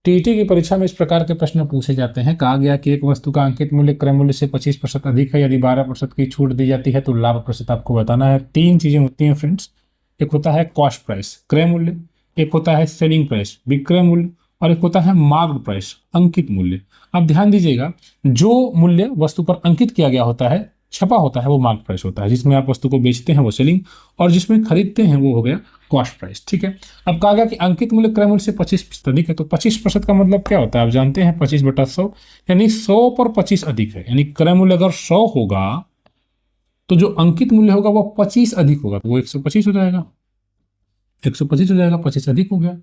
TET की परीक्षा में इस प्रकार के प्रश्न पूछे जाते हैं। कहा गया कि एक वस्तु का अंकित मूल्य क्रय मूल्य से 25% अधिक है, यदि 12% की छूट दी जाती है तो लाभ प्रतिशत आपको बताना है। तीन चीजें होती हैं फ्रेंड्स, एक होता है कॉस्ट प्राइस क्रय मूल्य, एक होता है सेलिंग प्राइस विक्रय मूल्य, और एक होता है मार्क्ड प्राइस अंकित मूल्य। अब ध्यान दीजिएगा, जो मूल्य वस्तु पर अंकित किया गया होता है, छपा होता है, वो मार्क प्राइस होता है। जिसमें आप वस्तु को बेचते हैं वो सेलिंग, और जिसमें खरीदते हैं वो हो गया कॉस्ट प्राइस। ठीक है। अब कहा गया कि अंकित मूल्य क्रय मूल्य से 25% अधिक है, तो 25% का मतलब क्या होता है आप जानते हैं, 25/100 यानी 100 पर 25 अधिक है। यानी क्रय मूल्य अगर 100 होगा तो जो अंकित मूल्य होगा वो 25 अधिक होगा, तो वो 125 हो जाएगा, 125 हो जाएगा, 25 अधिक हो गया।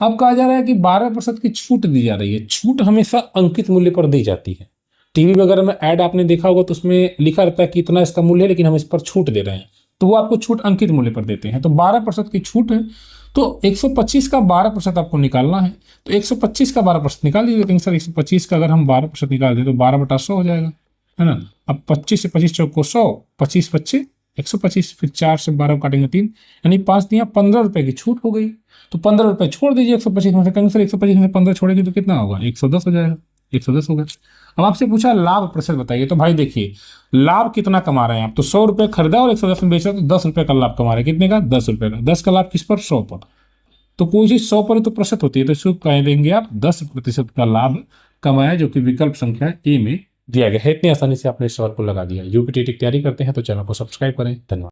अब कहा जा रहा है कि 12% की छूट दी जा रही है। छूट हमेशा अंकित मूल्य पर दी जाती है। टीवी वगैरह में ऐड आपने देखा होगा तो उसमें लिखा रहता है कि इतना इसका मूल्य है, लेकिन हम इस पर छूट दे रहे हैं, तो वो आपको छूट अंकित मूल्य पर देते हैं। तो 12% की छूट है, तो 125 का 12% आपको निकालना है। तो 125 का 12% निकाल दीजिए। लेकिन सर 125 का अगर हम 12% निकाल दें तो 12/100 हो जाएगा, है ना। अब 25 से 25 चौको 100, 25 25 125, फिर 4 से 12 काटेंगे 3, यानी 5 दिया 15 रुपए की छूट हो गई। तो 15 रुपए छोड़ दीजिए 125 में से। कहीं सर 125 में 15 छोड़ेंगे तो कितना होगा, 110 हो जाएगा, 110 हो गया। अब आपसे पूछा लाभ प्रतिशत बताइए, तो भाई देखिए लाभ कितना कमा रहे हैं आप, तो 100 रुपए खरीदा और 110 में बेचा, तो 10 रुपए का लाभ कमा रहे हैं। कितने का, 10 रुपए का। 10 का लाभ किस पर, 100 पर। तो कोई चीज 100 पर तो प्रतिशत होती है, तो इसको कह देंगे आप 10% का लाभ कमाया, जो कि विकल्प संख्या ए में दिया गया है। इतनी आसानी से आपने इस सवाल को लगा दिया। यूपीटीटी की तैयारी करते हैं तो चैनल को सब्सक्राइब करें। धन्यवाद।